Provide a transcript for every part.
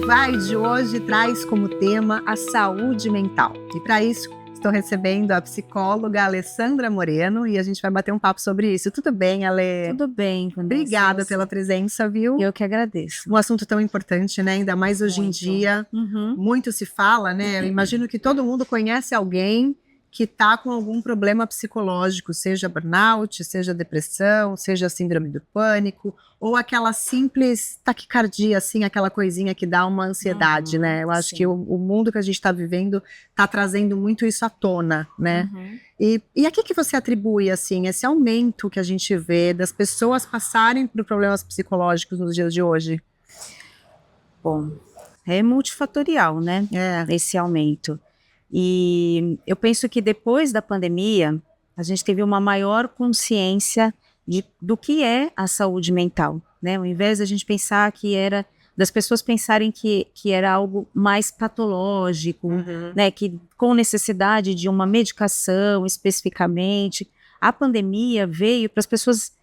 Vai de hoje traz como tema a saúde mental. E para isso, estou recebendo a psicóloga Alessandra Moreno e a gente vai bater um papo sobre isso. Tudo bem, Ale? Tudo bem, Vanessa. Obrigada pela presença, viu? Eu que agradeço. Um assunto tão importante, né? Ainda mais hoje em dia. Muito se fala, né? Eu imagino que todo mundo conhece alguém que está com algum problema psicológico, seja burnout, seja depressão, seja síndrome do pânico, ou aquela simples taquicardia, assim, aquela coisinha que dá uma ansiedade, né? Eu acho que o mundo que a gente está vivendo está trazendo muito isso à tona, né? E a que você atribui, assim, esse aumento que a gente vê das pessoas passarem por problemas psicológicos nos dias de hoje? Bom, é multifatorial, né? Esse aumento. E eu penso que depois da pandemia, a gente teve uma maior consciência do que é a saúde mental, né? Ao invés de a gente pensar das pessoas pensarem que era algo mais patológico, né? Que com necessidade de uma medicação especificamente. A pandemia veio para as pessoas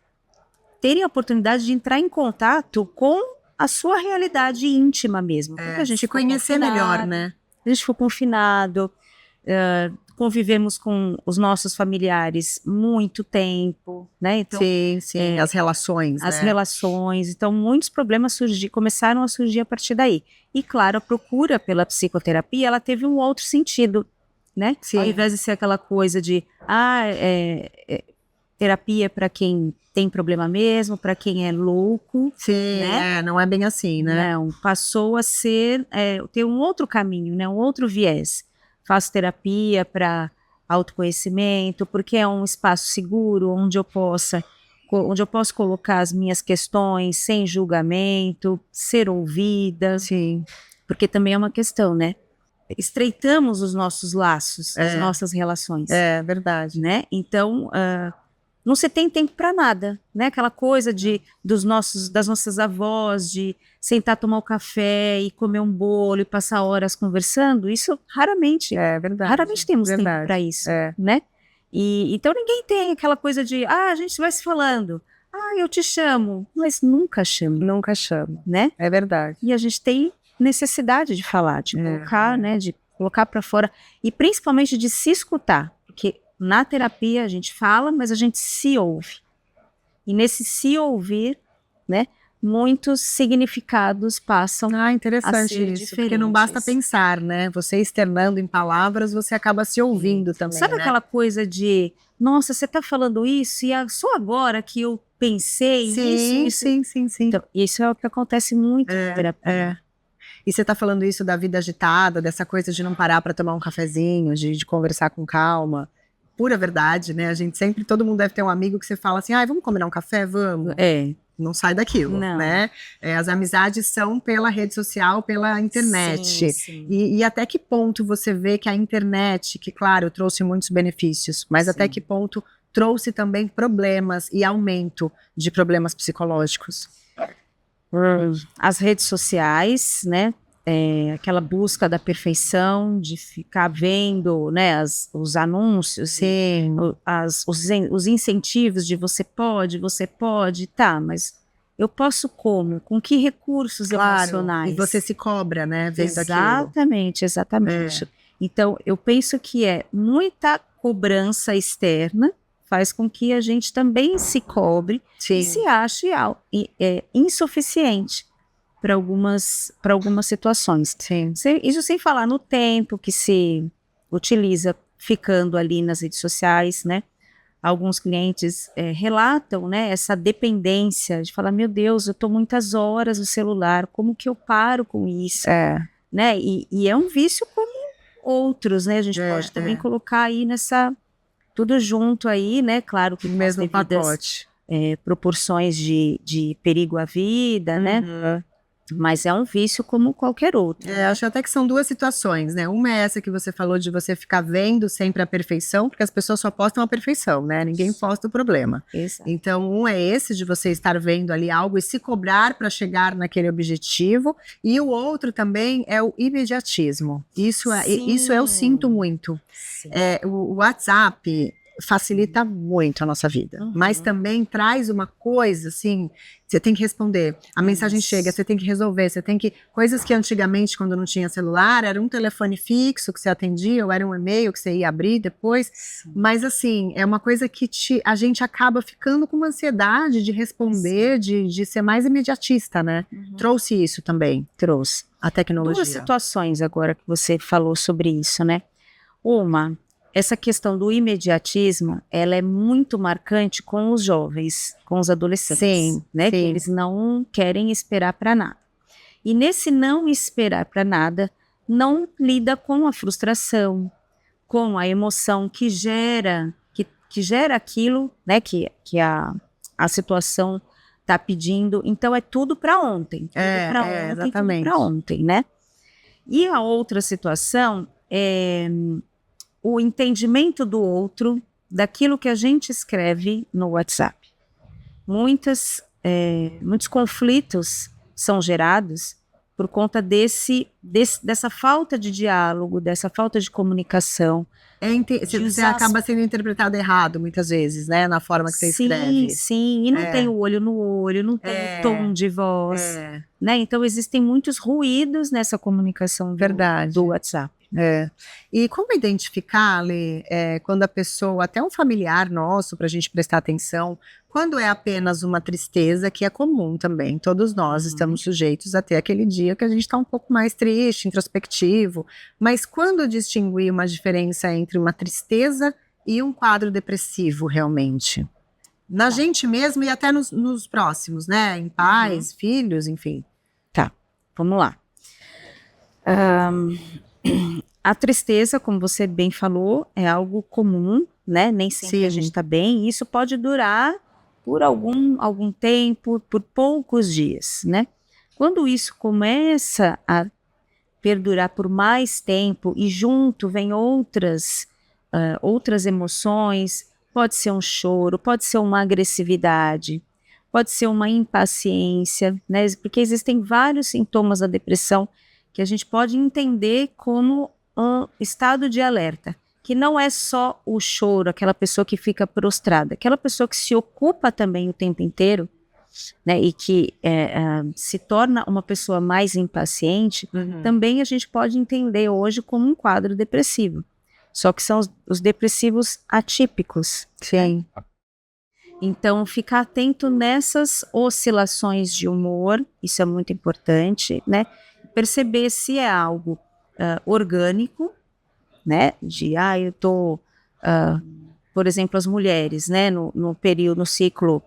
terem a oportunidade de entrar em contato com a sua realidade íntima mesmo. Porque a gente se conhecer melhor, né? A gente ficou confinado, convivemos com os nossos familiares muito tempo, né? Então, sim, as relações, as né? relações. Então, muitos problemas começaram a surgir a partir daí. E, claro, a procura pela psicoterapia, ela teve um outro sentido, né? Sim. Ao invés de ser aquela coisa de, terapia para quem tem problema mesmo, para quem é louco. Sim, né? Não é bem assim, né? Não, passou a ter um outro caminho, né? Um outro viés. Faço terapia para autoconhecimento, porque é um espaço seguro onde eu posso colocar as minhas questões sem julgamento, ser ouvida. Sim. Porque também é uma questão, né? Estreitamos os nossos laços, as nossas relações. É verdade. Né? Então, não se tem tempo para nada, né? Aquela coisa das nossas avós, de sentar, tomar um café e comer um bolo e passar horas conversando, isso raramente. É verdade. Raramente temos tempo para isso, né? E então ninguém tem aquela coisa de, a gente vai se falando, eu te chamo, mas nunca chamo. Nunca chamo, né? É verdade. E a gente tem necessidade de falar, de colocar, né? De colocar para fora e principalmente de se escutar, porque na terapia a gente fala, mas a gente se ouve. E nesse se ouvir, né, muitos significados passam interessante a ser isso, porque não basta pensar, né? Você externando em palavras, você acaba se ouvindo também, Sabe né? aquela coisa de, nossa, você está falando isso e só agora que eu pensei nisso? Sim. Então, isso é o que acontece muito na terapia. E você está falando isso da vida agitada, dessa coisa de não parar para tomar um cafezinho, de conversar com calma. Pura verdade, né? Todo mundo deve ter um amigo que você fala assim, vamos combinar um café? Vamos. Não sai daquilo, né? As amizades são pela rede social, pela internet. Sim. E até que ponto você vê que a internet, que claro, trouxe muitos benefícios, mas até que ponto trouxe também problemas e aumento de problemas psicológicos? As redes sociais, né? Aquela busca da perfeição, de ficar vendo, né, os anúncios, os incentivos de você pode, tá, mas eu posso como? Com que recursos emocionais? E você se cobra, né, vendo aquilo. Exatamente. Então, eu penso que muita cobrança externa faz com que a gente também se cobre e se ache insuficiente para algumas situações. Isso sem falar no tempo que se utiliza ficando ali nas redes sociais, né? Alguns clientes relatam, né, essa dependência de falar, meu Deus, eu estou muitas horas no celular, como que eu paro com isso? Né? E é um vício como outros, né? A gente pode também colocar aí tudo junto aí, né? Claro que no mesmo pacote. Proporções de perigo à vida, né? Mas é um vício como qualquer outro. Acho até que são duas situações, né? Uma é essa que você falou de você ficar vendo sempre a perfeição, porque as pessoas só postam a perfeição, né? Ninguém posta o problema. Exato. Então, um é esse de você estar vendo ali algo e se cobrar para chegar naquele objetivo, e o outro também é o imediatismo. Isso eu sinto muito. O WhatsApp facilita muito a nossa vida, mas também traz uma coisa, assim, você tem que responder, a mensagem chega, você tem que resolver, coisas que antigamente, quando não tinha celular, era um telefone fixo que você atendia, ou era um e-mail que você ia abrir depois, mas assim, é uma coisa que a gente acaba ficando com uma ansiedade de responder, de ser mais imediatista, né? Trouxe isso também. Trouxe. A tecnologia. Duas situações agora que você falou sobre isso, né? Uma, essa questão do imediatismo, ela é muito marcante com os jovens, com os adolescentes, sim, né? Sim. Que eles não querem esperar para nada. E nesse não esperar para nada, não lida com a frustração, com a emoção que gera aquilo, né? Que a situação está pedindo. Então é tudo para ontem. Exatamente. Para ontem, né? E a outra situação é o entendimento do outro, daquilo que a gente escreve no WhatsApp. Muitos conflitos são gerados por conta dessa falta de diálogo, dessa falta de comunicação. Você acaba sendo interpretado errado, muitas vezes, né? Na forma que você escreve. Sim, e não tem o olho no olho, não tem o tom de voz. Né? Então, existem muitos ruídos nessa comunicação do WhatsApp. E como identificar, Lê, quando a pessoa, até um familiar nosso, para a gente prestar atenção, quando é apenas uma tristeza, que é comum também, todos nós estamos sujeitos a ter aquele dia que a gente está um pouco mais triste, introspectivo, mas quando distinguir uma diferença entre uma tristeza e um quadro depressivo, realmente? Na gente mesmo e até nos próximos, né? Em pais, filhos, enfim. Tá, vamos lá. A tristeza, como você bem falou, é algo comum, né? Nem sempre a gente está bem. E isso pode durar por algum tempo, por poucos dias, né? Quando isso começa a perdurar por mais tempo e junto vem outras emoções, pode ser um choro, pode ser uma agressividade, pode ser uma impaciência, né? Porque existem vários sintomas da depressão que a gente pode entender como um estado de alerta, que não é só o choro, aquela pessoa que fica prostrada, aquela pessoa que se ocupa também o tempo inteiro, né, e que se torna uma pessoa mais impaciente, também a gente pode entender hoje como um quadro depressivo. Só que são os depressivos atípicos. Sim. Então, ficar atento nessas oscilações de humor, isso é muito importante, né? Perceber se é algo orgânico, né? Eu tô, por exemplo, as mulheres, né? No período, no ciclo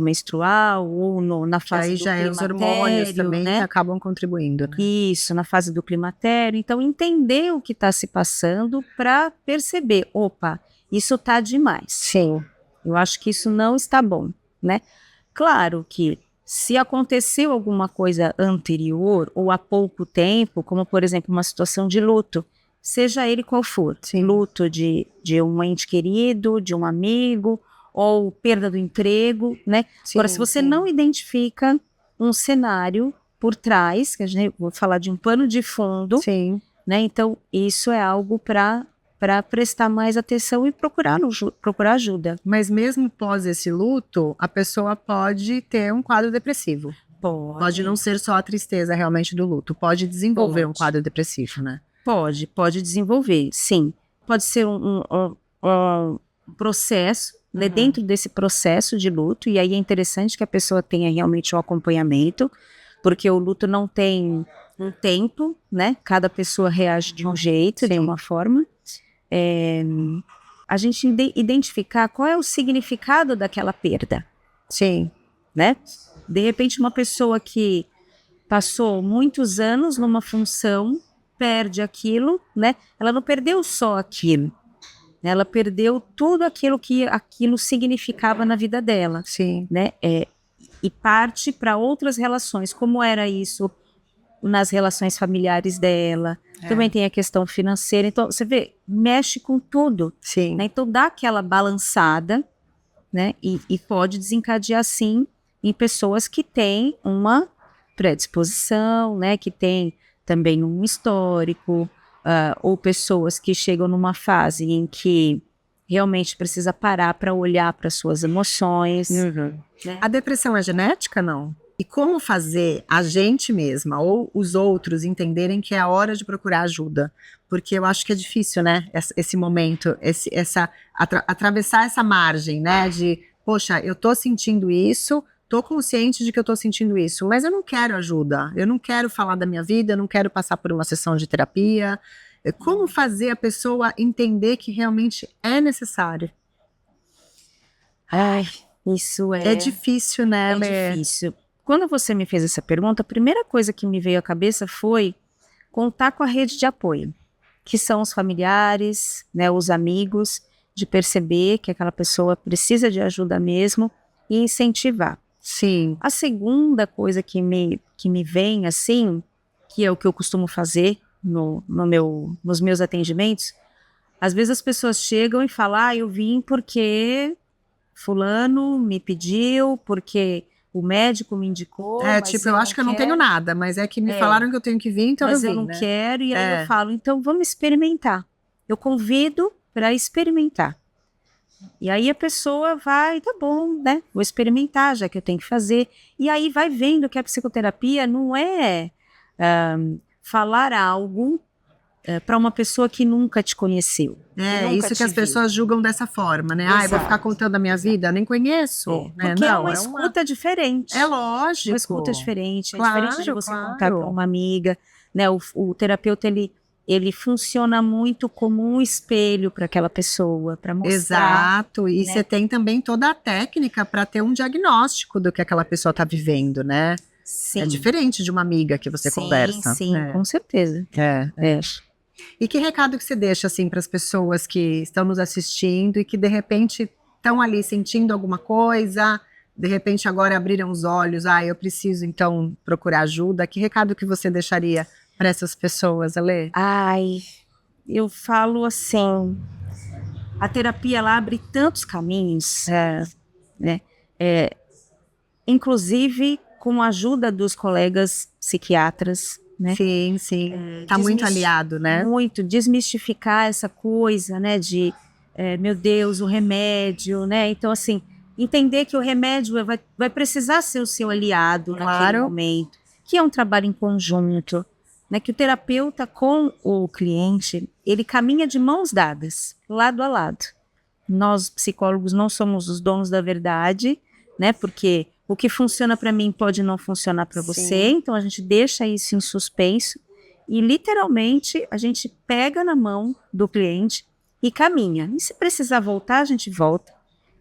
menstrual ou na fase do climatério, os hormônios também, né? Que acabam contribuindo, né? Isso, na fase do climatério. Então, entender o que está se passando para perceber, opa, isso está demais. Sim. Eu acho que isso não está bom, né? Claro que se aconteceu alguma coisa anterior ou há pouco tempo, como por exemplo uma situação de luto, seja ele qual for, luto de um ente querido, de um amigo, ou perda do emprego, né? Agora, se você não identifica um cenário por trás, que a gente vou falar de um pano de fundo, né? Então isso é algo para prestar mais atenção e procurar ajuda. Mas mesmo pós esse luto, a pessoa pode ter um quadro depressivo. Pode não ser só a tristeza realmente do luto, pode desenvolver um quadro depressivo, né? Pode desenvolver, sim. Pode ser um processo, né, dentro desse processo de luto, e aí é interessante que a pessoa tenha realmente um acompanhamento, porque o luto não tem um tempo, né? Cada pessoa reage de um jeito, de uma forma. A gente identificar qual é o significado daquela perda. Né? De repente, uma pessoa que passou muitos anos numa função, perde aquilo, né? Ela não perdeu só aquilo, né? Ela perdeu tudo aquilo que aquilo significava na vida dela, né? E parte para outras relações, como era isso nas relações familiares dela. Também tem a questão financeira. Então, você vê, mexe com tudo. Né? Então, dá aquela balançada, né? E pode desencadear, sim, em pessoas que têm uma predisposição, né? Que têm também um histórico, ou pessoas que chegam numa fase em que realmente precisa parar para olhar para suas emoções. Né? Né? A depressão é genética, não? E como fazer a gente mesma ou os outros entenderem que é a hora de procurar ajuda? Porque eu acho que é difícil, né? Esse momento, atravessar essa margem, né? De, poxa, eu tô sentindo isso, tô consciente de que eu tô sentindo isso, mas eu não quero ajuda, eu não quero falar da minha vida, eu não quero passar por uma sessão de terapia. Como fazer a pessoa entender que realmente é necessário? Ai, isso É difícil, né? É difícil. Quando você me fez essa pergunta, a primeira coisa que me veio à cabeça foi contar com a rede de apoio, que são os familiares, né, os amigos, de perceber que aquela pessoa precisa de ajuda mesmo e incentivar. Sim. A segunda coisa que me vem, assim, que é o que eu costumo fazer nos meus atendimentos, às vezes as pessoas chegam e falam, eu vim porque fulano me pediu, porque o médico me indicou. Tipo, eu acho que eu não tenho nada, mas é que me falaram que eu tenho que vir, então mas eu não né? quero, e aí eu falo, então vamos experimentar. Eu convido para experimentar. E aí a pessoa vai, tá bom, né? Vou experimentar, já que eu tenho que fazer. E aí vai vendo que a psicoterapia não é falar algo para uma pessoa que nunca te conheceu. Isso que as pessoas julgam dessa forma, né? Eu vou ficar contando a minha vida, nem conheço. Porque é uma escuta diferente. É lógico. Uma escuta diferente. Claro, é diferente de você contar para uma amiga, né? O terapeuta, ele funciona muito como um espelho para aquela pessoa, para mostrar. Exato, e você tem também toda a técnica para ter um diagnóstico do que aquela pessoa está vivendo, né? Sim. É diferente de uma amiga que você conversa. Sim, com certeza. E que recado que você deixa, assim, para as pessoas que estão nos assistindo e que, de repente, estão ali sentindo alguma coisa, de repente agora abriram os olhos, eu preciso, então, procurar ajuda. Que recado que você deixaria para essas pessoas, Alê? Eu falo assim, a terapia, ela abre tantos caminhos, né? Inclusive com a ajuda dos colegas psiquiatras, né? Sim. Tá muito aliado, né? Muito, desmistificar essa coisa, né? De, meu Deus, o remédio, né? Então, assim, entender que o remédio vai precisar ser o seu aliado naquele momento, que é um trabalho em conjunto, né? Que o terapeuta com o cliente, ele caminha de mãos dadas, lado a lado. Nós, psicólogos, não somos os donos da verdade, né? Porque o que funciona para mim pode não funcionar para você, então a gente deixa isso em suspenso e literalmente a gente pega na mão do cliente e caminha. E se precisar voltar, a gente volta.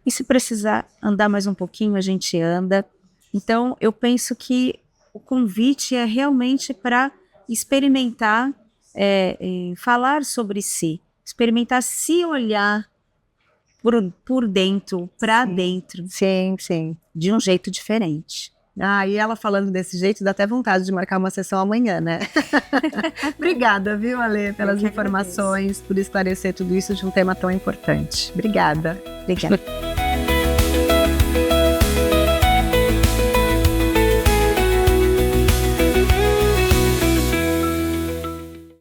E se precisar andar mais um pouquinho, a gente anda. Então eu penso que o convite é realmente para experimentar, falar sobre si, experimentar se olhar por dentro, para dentro. Sim. De um jeito diferente. E ela falando desse jeito, dá até vontade de marcar uma sessão amanhã, né? Obrigada, viu, Alê, pelas informações, por esclarecer tudo isso de um tema tão importante. Obrigada.